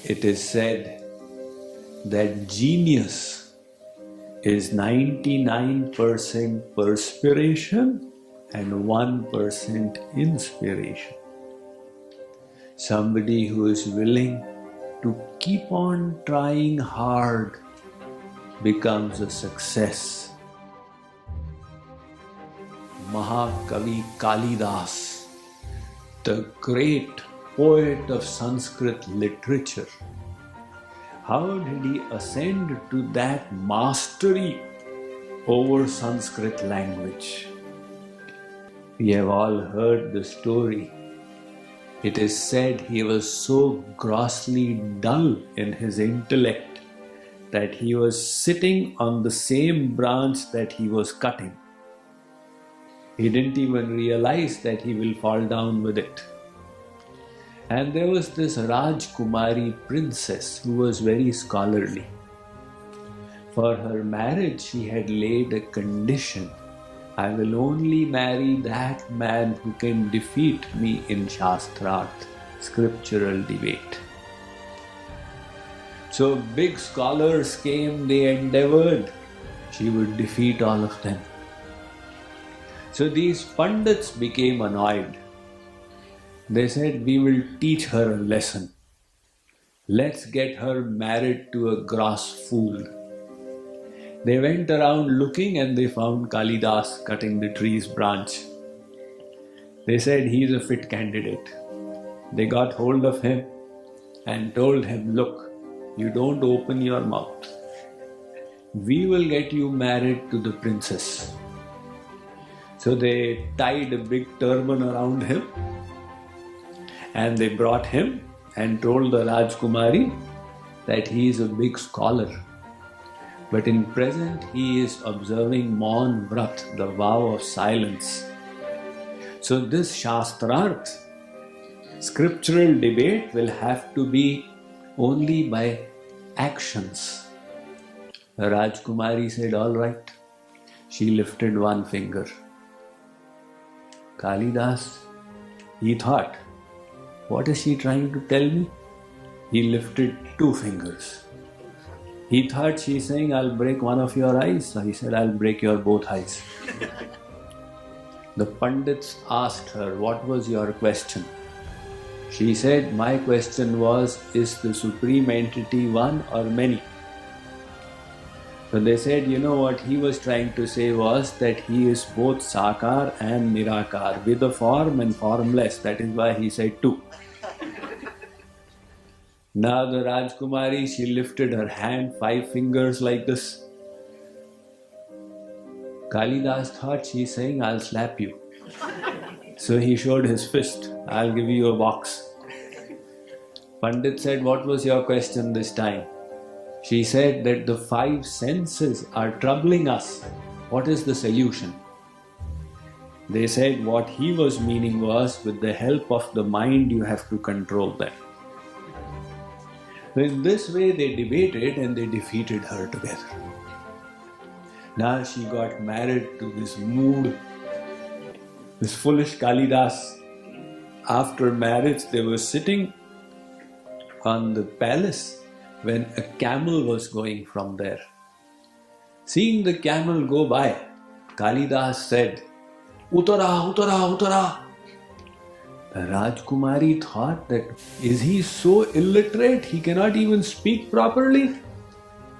It is said that genius is 99% perspiration and 1% inspiration. Somebody who is willing to keep on trying hard becomes a success. Mahakavi Kalidas, the great poet of Sanskrit literature, how did he ascend to that mastery over Sanskrit language? We have all heard the story. It is said he was so grossly dull in his intellect that he was sitting on the same branch that he was cutting. He didn't even realize that he will fall down with it. And there was this Rajkumari princess who was very scholarly. For her marriage, she had laid a condition: I will only marry that man who can defeat me in Shastrarth, scriptural debate. So big scholars came, they endeavored. She would defeat all of them. So these Pandits became annoyed. They said, we will teach her a lesson. Let's get her married to a gross fool. They went around looking and they found Kalidas cutting the tree's branch. They said, he's a fit candidate. They got hold of him and told him, look, you don't open your mouth. We will get you married to the princess. So they tied a big turban around him and they brought him and told the Rajkumari that he is a big scholar. But in present he is observing Maun Vrat, the vow of silence. So this Shastrarth, scriptural debate, will have to be only by actions. The Rajkumari said, all right. She lifted one finger. Kalidas, he thought, what is she trying to tell me? He lifted two fingers. He thought she's saying, I'll break one of your eyes. So he said, I'll break your both eyes. The Pandits asked her, what was your question? She said, my question was, is the Supreme Entity one or many? So they said, you know what he was trying to say was that he is both Sakar and Nirakar, with a form and formless. That is why he said two. Now the Rajkumari, she lifted her hand, 5 fingers like this. Kalidas thought she's saying, I'll slap you. So he showed his fist, I'll give you a box. Pandit said, what was your question this time? She said that the 5 senses are troubling us. What is the solution? They said what he was meaning was, with the help of the mind you have to control them. In this way they debated and they defeated her together. Now she got married to this mood, this foolish Kalidas. After marriage they were sitting on the palace when a camel was going from there. Seeing the camel go by, Kalidas said, Uttara, Uttara, Uttara. The Rajkumari thought that, is he so illiterate he cannot even speak properly?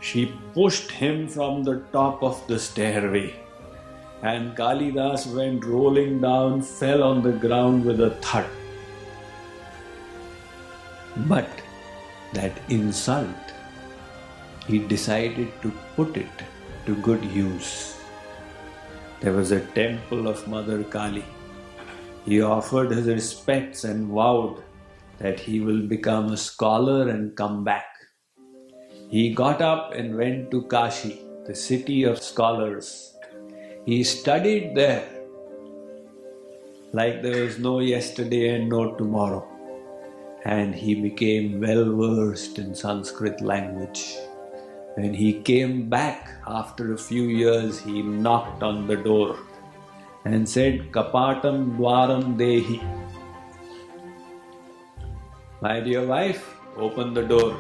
She pushed him from the top of the stairway and Kalidas went rolling down, fell on the ground with a thud. But that insult, he decided to put it to good use. There was a temple of Mother Kali. He offered his respects and vowed that he will become a scholar and come back. He got up and went to Kashi, the city of scholars. He studied there like there was no yesterday and no tomorrow. And he became well versed in Sanskrit language. When he came back after a few years, he knocked on the door and said, Kapatam Dwaram Dehi. My dear wife, open the door.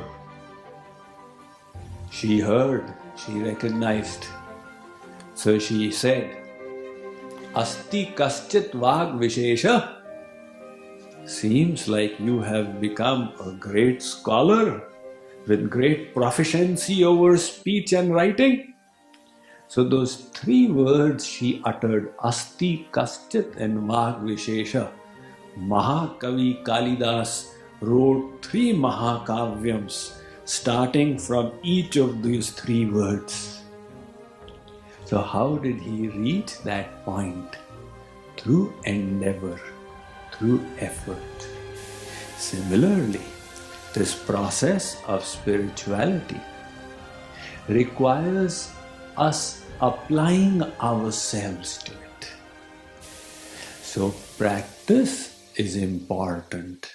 She heard, she recognized. So she said, Asti kaschit vag vishesha. Seems like you have become a great scholar with great proficiency over speech and writing. So those three words she uttered, Asti kaschit and vag vishesha. Mahakavi Kalidas wrote 3 Mahakavyams starting from each of these 3 words. So how did he reach that point? Through endeavor, through effort. Similarly, this process of spirituality requires us applying ourselves to it. So practice is important.